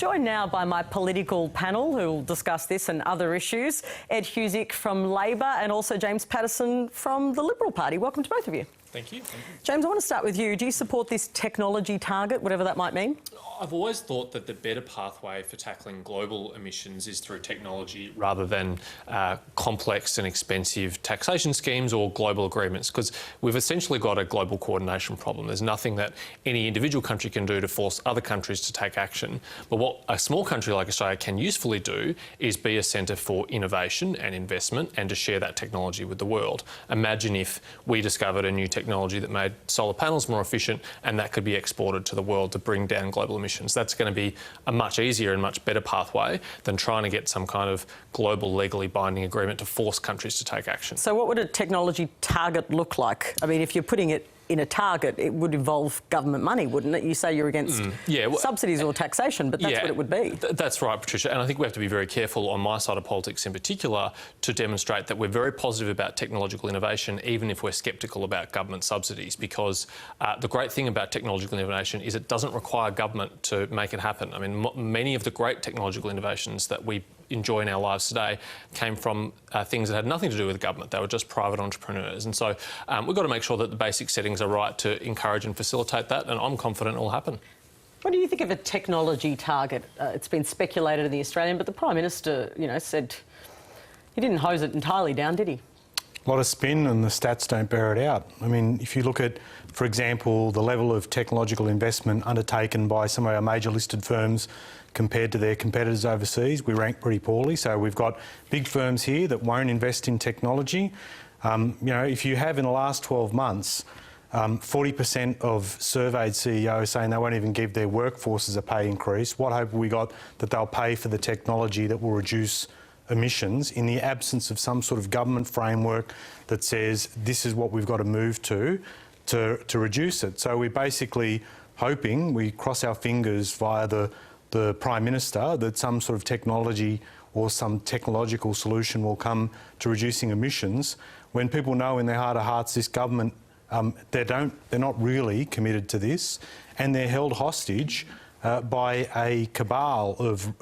Joined now by my political panel who will discuss this and other issues. Ed Husic from Labor and also James Paterson from the Liberal Party. Welcome to both of you. Thank you. Thank you. James, I want to start with you. Do you support this technology target, whatever that might mean? I've always thought that the better pathway for tackling global emissions is through technology rather than complex and expensive taxation schemes or global agreements, because we've essentially got a global coordination problem. There's nothing that any individual country can do to force other countries to take action. But what a small country like Australia can usefully do is be a centre for innovation and investment and to share that technology with the world. Imagine if we discovered a new technology that made solar panels more efficient and that could be exported to the world to bring down global emissions. That's going to be a much easier and much better pathway than trying to get some kind of global legally binding agreement to force countries to take action. So what would a technology target look like? I mean, if you're putting it in a target, it would involve government money, wouldn't it? You say you're against subsidies or taxation, but that's what it would be. That's right, Patricia. And I think we have to be very careful on my side of politics in particular to demonstrate that we're very positive about technological innovation, even if we're sceptical about government subsidies, because the great thing about technological innovation is it doesn't require government to make it happen. I mean, many of the great technological innovations that we enjoy in our lives today came from things that had nothing to do with government. They were just private entrepreneurs. And so we've got to make sure that the basic settings are right to encourage and facilitate that, and I'm confident it will happen. What do you think of a technology target? It's been speculated in the Australian, but the Prime Minister, said he didn't hose it entirely down, did he? A lot of spin and the stats don't bear it out. I mean, if you look at, for example, the level of technological investment undertaken by some of our major listed firms compared to their competitors overseas, we rank pretty poorly. So we've got big firms here that won't invest in technology. If you have in the last 12 months, 40% of surveyed CEOs saying they won't even give their workforces a pay increase, what hope have we got that they'll pay for the technology that will reduce emissions in the absence of some sort of government framework that says this is what we've got to move to reduce it? So we're basically hoping, we cross our fingers via the Prime Minister, that some sort of technology or some technological solution will come to reducing emissions, when people know in their heart of hearts this government, they're not really committed to this, and they're held hostage by a cabal of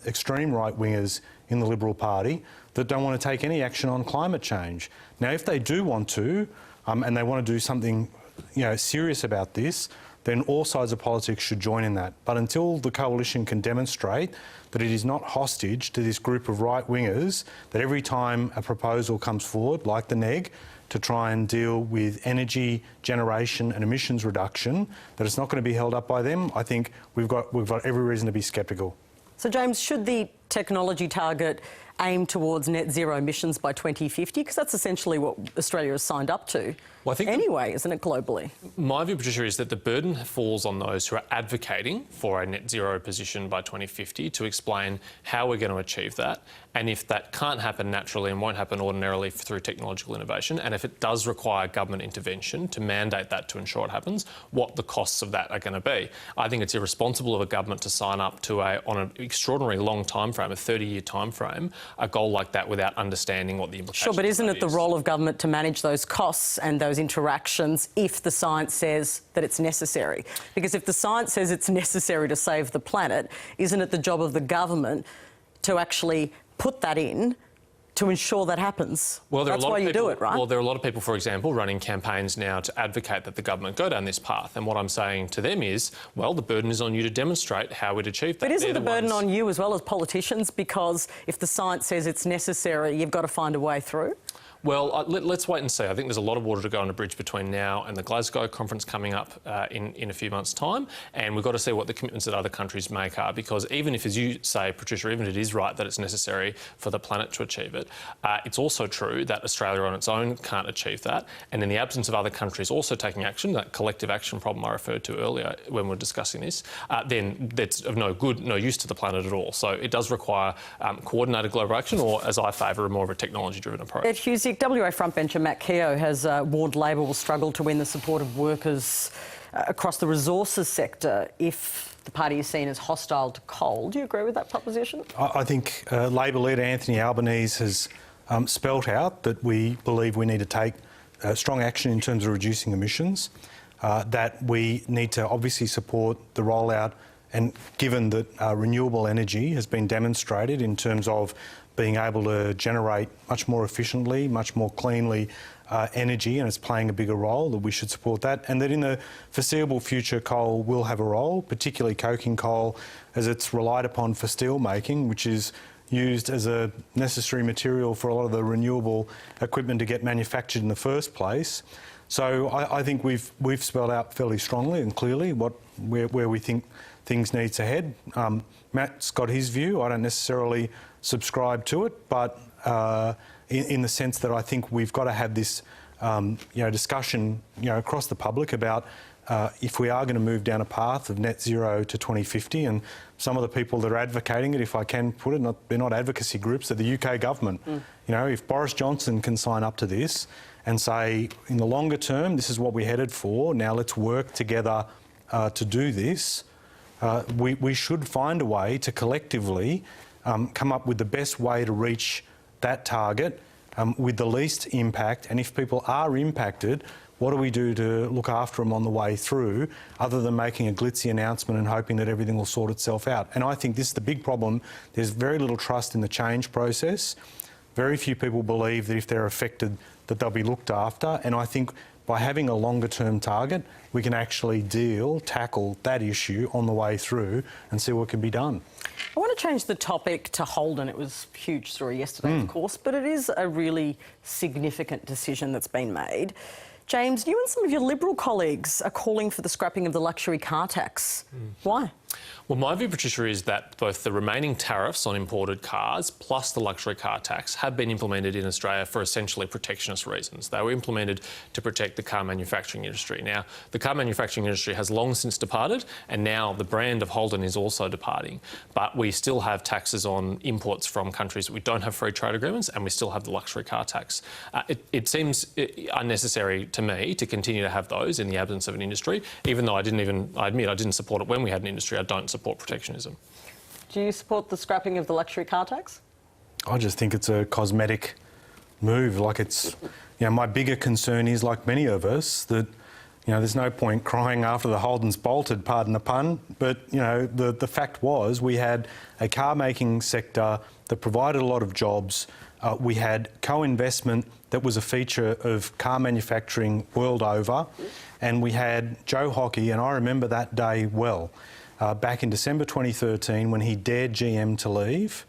extreme right-wingers in the Liberal Party that don't want to take any action on climate change. Now, if they do want to, and they want to do something serious about this, then all sides of politics should join in that. But until the coalition can demonstrate that it is not hostage to this group of right-wingers, that every time a proposal comes forward, like the NEG, to try and deal with energy generation and emissions reduction, that it's not going to be held up by them, I think we've got every reason to be sceptical. So, James, should the technology target aim towards net zero emissions by 2050? Because that's essentially what Australia has signed up to. Well, I think anyway, isn't it, globally? My view, Patricia, is that the burden falls on those who are advocating for a net zero position by 2050 to explain how we're going to achieve that, and if that can't happen naturally and won't happen ordinarily through technological innovation, and if it does require government intervention to mandate that to ensure it happens, what the costs of that are going to be. I think it's irresponsible of a government to sign up to on an extraordinarily long time frame, a 30-year time frame, a goal like that without understanding what the implications are. Sure, but isn't it the role of government to manage those costs and those interactions if the science says that it's necessary? Because if the science says it's necessary to save the planet, isn't it the job of the government to actually put that in to ensure that happens? Well, that's why you do it, right? Well, there are a lot of people, for example, running campaigns now to advocate that the government go down this path. And what I'm saying to them is, well, the burden is on you to demonstrate how we'd achieve that. But isn't the burden on you as well as politicians? Because if the science says it's necessary, you've got to find a way through? Well, let's wait and see. I think there's a lot of water to go on a bridge between now and the Glasgow conference coming up in a few months' time, and we've got to see what the commitments that other countries make are, because even if, as you say, Patricia, even if it is right that it's necessary for the planet to achieve it, it's also true that Australia on its own can't achieve that, and in the absence of other countries also taking action, that collective action problem I referred to earlier when we were discussing this, then that's of no use to the planet at all. So it does require coordinated global action, or, as I favour, more of a technology-driven approach. Ed Husic, WA frontbencher Matt Keogh has warned Labor will struggle to win the support of workers across the resources sector if the party is seen as hostile to coal. Do you agree with that proposition? I think Labor leader Anthony Albanese has spelt out that we believe we need to take strong action in terms of reducing emissions, that we need to obviously support the rollout And given that renewable energy has been demonstrated in terms of being able to generate much more efficiently, much more cleanly energy, and it's playing a bigger role, that we should support that. And that in the foreseeable future, coal will have a role, particularly coking coal, as it's relied upon for steel making, which is used as a necessary material for a lot of the renewable equipment to get manufactured in the first place. So I think we've spelled out fairly strongly and clearly where we think things need to head. Matt's got his view. I don't necessarily subscribe to it, but in the sense that I think we've got to have this discussion across the public about if we are going to move down a path of net zero to 2050, and some of the people that are advocating it, if I can put it, they're not advocacy groups, they're the UK government. If Boris Johnson can sign up to this and say, in the longer term, this is what we're headed for, now let's work together to do this, we should find a way to collectively come up with the best way to reach that target with the least impact. And if people are impacted, what do we do to look after them on the way through, other than making a glitzy announcement and hoping that everything will sort itself out? And I think this is the big problem. There's very little trust in the change process. Very few people believe that if they're affected that they'll be looked after. And I think by having a longer term target, we can actually tackle that issue on the way through and see what can be done. I want to change the topic to Holden. It was a huge story yesterday, of course, but it is a really significant decision that's been made. James, you and some of your Liberal colleagues are calling for the scrapping of the luxury car tax. Why? Well, my view, Patricia, is that both the remaining tariffs on imported cars plus the luxury car tax have been implemented in Australia for essentially protectionist reasons. They were implemented to protect the car manufacturing industry. Now, the car manufacturing industry has long since departed, and now the brand of Holden is also departing. But we still have taxes on imports from countries that we don't have free trade agreements, and we still have the luxury car tax. It seems unnecessary to me to continue to have those in the absence of an industry, even though I admit I didn't support it when we had an industry. I don't support protectionism. Do you support the scrapping of the luxury car tax? I just think it's a cosmetic move. Like, it's, my bigger concern is, like many of us, that, there's no point crying after the Holden's bolted, pardon the pun, but, the fact was we had a car-making sector that provided a lot of jobs. We had co-investment that was a feature of car manufacturing world over, and we had Joe Hockey, and I remember that day well, back in December 2013 when he dared GM to leave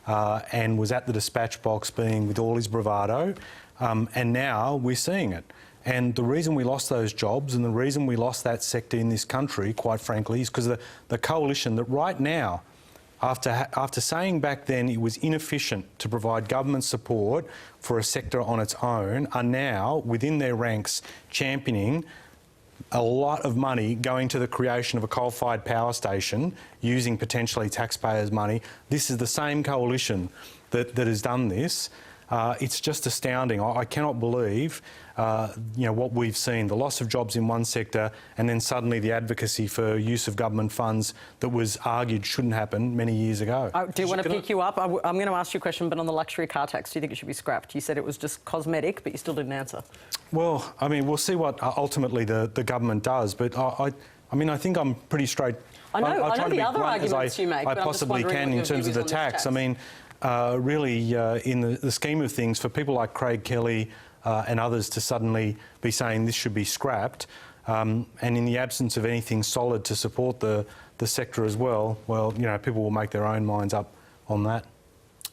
and was at the dispatch box being with all his bravado, and now we're seeing it. And the reason we lost those jobs and the reason we lost that sector in this country, quite frankly, is because the coalition that right now, after saying back then it was inefficient to provide government support for a sector on its own, are now within their ranks championing a lot of money going to the creation of a coal-fired power station using potentially taxpayers' money. This is the same coalition that has done this. It's just astounding. I cannot believe, what we've seen, the loss of jobs in one sector and then suddenly the advocacy for use of government funds that was argued shouldn't happen many years ago. I do want to pick you up. I'm going to ask you a question, but on the luxury car tax, do you think it should be scrapped? You said it was just cosmetic, but you still didn't answer. Well, I mean, we'll see what ultimately the government does, but I think I'm pretty straight. I know the other arguments you make, I possibly can in terms of the tax. I mean, really, in the scheme of things, for people like Craig Kelly and others to suddenly be saying this should be scrapped, and in the absence of anything solid to support the sector as well, people will make their own minds up on that.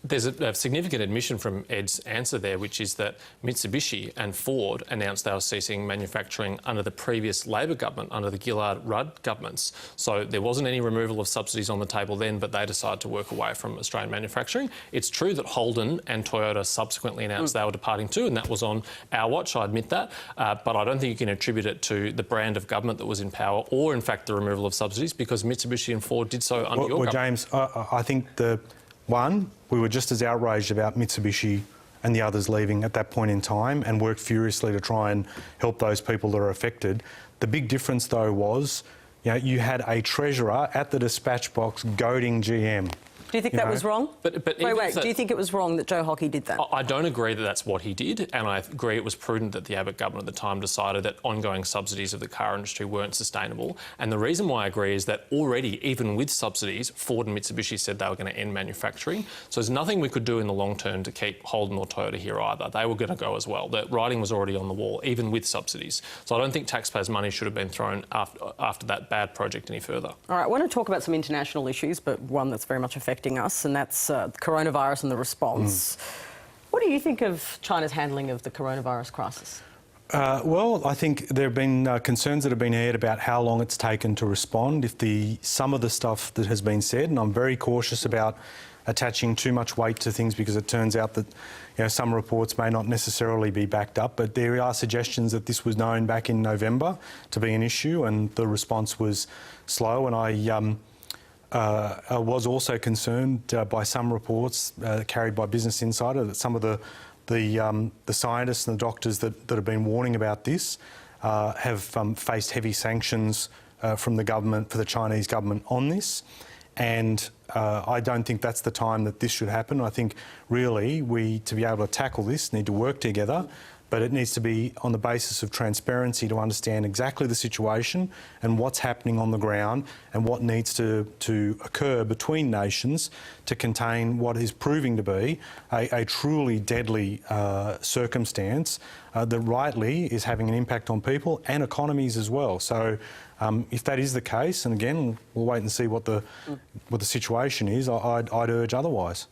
There's a significant admission from Ed's answer there, which is that Mitsubishi and Ford announced they were ceasing manufacturing under the previous Labor government, under the Gillard-Rudd governments. So there wasn't any removal of subsidies on the table then, but they decided to work away from Australian manufacturing. It's true that Holden and Toyota subsequently announced they were departing too, and that was on our watch, I admit that. But I don't think you can attribute it to the brand of government that was in power or, in fact, the removal of subsidies, because Mitsubishi and Ford did so under your government. James, I think we were just as outraged about Mitsubishi and the others leaving at that point in time and worked furiously to try and help those people that are affected. The big difference, though, was you had a treasurer at the dispatch box goading GM. Do you think that was wrong? But wait. Do you think it was wrong that Joe Hockey did that? I don't agree that that's what he did, and I agree it was prudent that the Abbott government at the time decided that ongoing subsidies of the car industry weren't sustainable. And the reason why I agree is that already, even with subsidies, Ford and Mitsubishi said they were going to end manufacturing. So there's nothing we could do in the long term to keep Holden or Toyota here either. They were going to go as well. The writing was already on the wall, even with subsidies. So I don't think taxpayers' money should have been thrown after that bad project any further. All right, I want to talk about some international issues, but one that's very much affecting us, and that's the coronavirus and the response. What do you think of China's handling of the coronavirus crisis? Well, I think there have been concerns that have been aired about how long it's taken to respond. Some of the stuff that has been said, and I'm very cautious about attaching too much weight to things because it turns out that some reports may not necessarily be backed up, but there are suggestions that this was known back in November to be an issue and the response was slow. And I was also concerned by some reports carried by Business Insider that some of the scientists and the doctors that have been warning about this have faced heavy sanctions from the government, for the Chinese government on this. And I don't think that's the time that this should happen. I think really we, to be able to tackle this, need to work together, but it needs to be on the basis of transparency to understand exactly the situation and what's happening on the ground and what needs to occur between nations to contain what is proving to be a truly deadly circumstance that rightly is having an impact on people and economies as well. So if that is the case, and again, we'll wait and see what the situation is, I'd urge otherwise.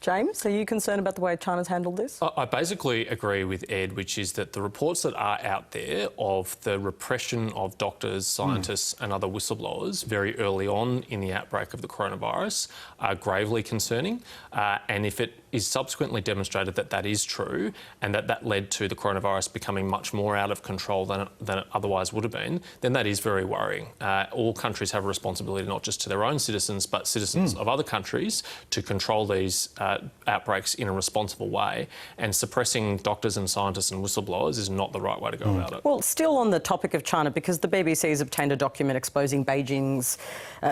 James, are you concerned about the way China's handled this? I basically agree with Ed, which is that the reports that are out there of the repression of doctors, scientists and other whistleblowers very early on in the outbreak of the coronavirus are gravely concerning. And if it is subsequently demonstrated that that is true and that led to the coronavirus becoming much more out of control than it otherwise would have been, then that is very worrying. All countries have a responsibility not just to their own citizens but citizens of other countries to control these outbreaks in a responsible way, and suppressing doctors and scientists and whistleblowers is not the right way to go about it. Well, still on the topic of China, because the BBC has obtained a document exposing Beijing's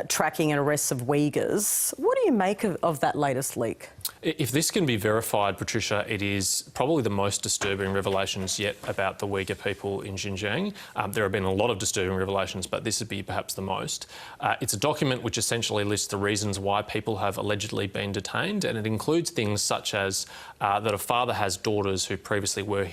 tracking and arrests of Uighurs. What do you make of that latest leak? If this can be verified, Patricia, it is probably the most disturbing revelations yet about the Uyghur people in Xinjiang. There have been a lot of disturbing revelations, but this would be perhaps the most. It's a document which essentially lists the reasons why people have allegedly been detained, and it includes things such as that a father has daughters who previously wore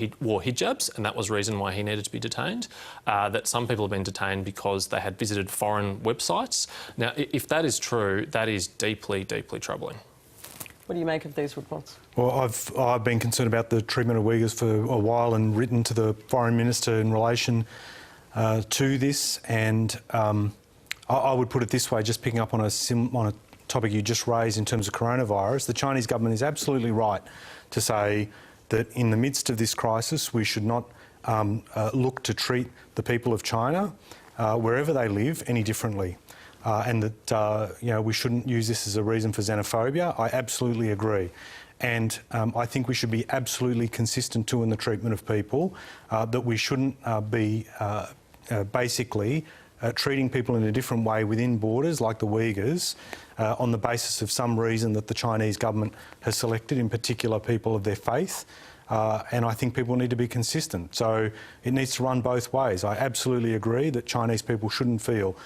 hijabs, and that was the reason why he needed to be detained. That some people have been detained because they had visited foreign websites. Now, if that is true, that is deeply, deeply troubling. What do you make of these reports? Well, I've been concerned about the treatment of Uyghurs for a while and written to the Foreign Minister in relation to this. And I would put it this way, just picking up on a topic you just raised in terms of coronavirus, the Chinese government is absolutely right to say that in the midst of this crisis, we should not look to treat the people of China, wherever they live, any differently. And that we shouldn't use this as a reason for xenophobia. I absolutely agree. And I think we should be absolutely consistent too in the treatment of people, that we shouldn't be basically treating people in a different way within borders, like the Uighurs, on the basis of some reason that the Chinese government has selected, in particular people of their faith. And I think people need to be consistent. So it needs to run both ways. I absolutely agree that Chinese people shouldn't feel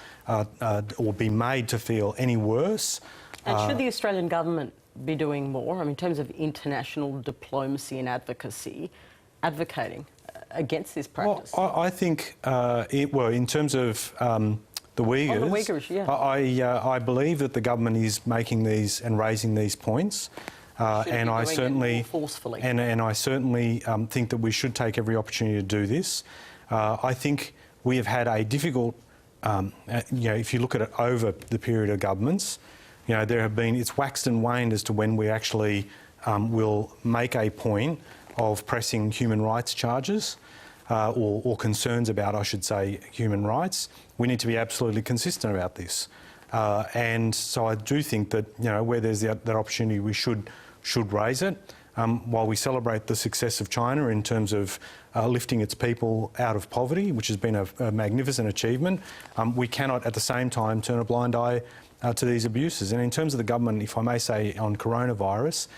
or be made to feel any worse. And should the Australian government be doing more, in terms of international diplomacy and advocacy, advocating against this practice? Well, I think, in terms of the Uighurs, the Uighurs, yeah. I believe that the government is making these and raising these points. And I certainly think that we should take every opportunity to do this. I think we have had a difficult, if you look at it over the period of governments, it's waxed and waned as to when we actually will make a point of pressing human rights charges or concerns about, I should say, human rights. We need to be absolutely consistent about this. And so I do think that, where there's that opportunity, we should raise it. while we celebrate the success of China in terms of lifting its people out of poverty, which has been a magnificent achievement, we cannot at the same time turn a blind eye to these abuses. And in terms of the government, if I may say, on coronavirus,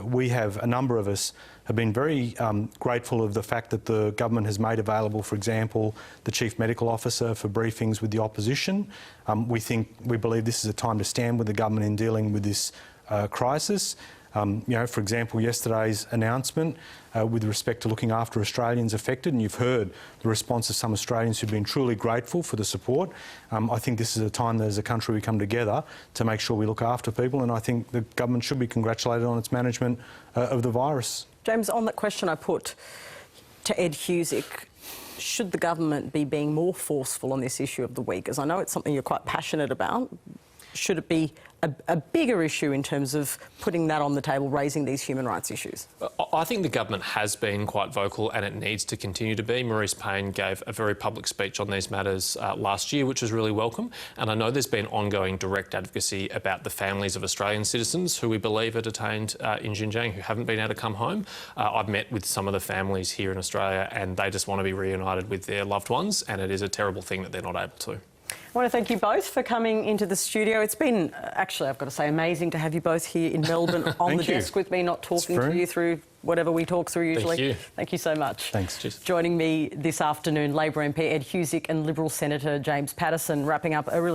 we have, a number of us have been very grateful of the fact that the government has made available, for example, the Chief Medical Officer for briefings with the opposition. We believe this is a time to stand with the government in dealing with this crisis. For example, yesterday's announcement with respect to looking after Australians affected, and you've heard the response of some Australians who've been truly grateful for the support. I think this is a time that as a country we come together to make sure we look after people, and I think the government should be congratulated on its management of the virus. James, on that question I put to Ed Husic, should the government be being more forceful on this issue of the Uighurs? I know it's something you're quite passionate about. Should it be a bigger issue in terms of putting that on the table, raising these human rights issues? I think the government has been quite vocal and it needs to continue to be. Maurice Payne gave a very public speech on these matters last year, which was really welcome. And I know there's been ongoing direct advocacy about the families of Australian citizens who we believe are detained in Xinjiang who haven't been able to come home. I've met with some of the families here in Australia and they just want to be reunited with their loved ones, and it is a terrible thing that they're not able to. I want to thank you both for coming into the studio. It's been, actually, I've got to say, amazing to have you both here in Melbourne on the desk with me, not talking to you through whatever we talk through usually. Thank you. Thank you so much. Thanks. Cheers. Joining me this afternoon, Labor MP Ed Husic and Liberal Senator James Paterson, wrapping up a really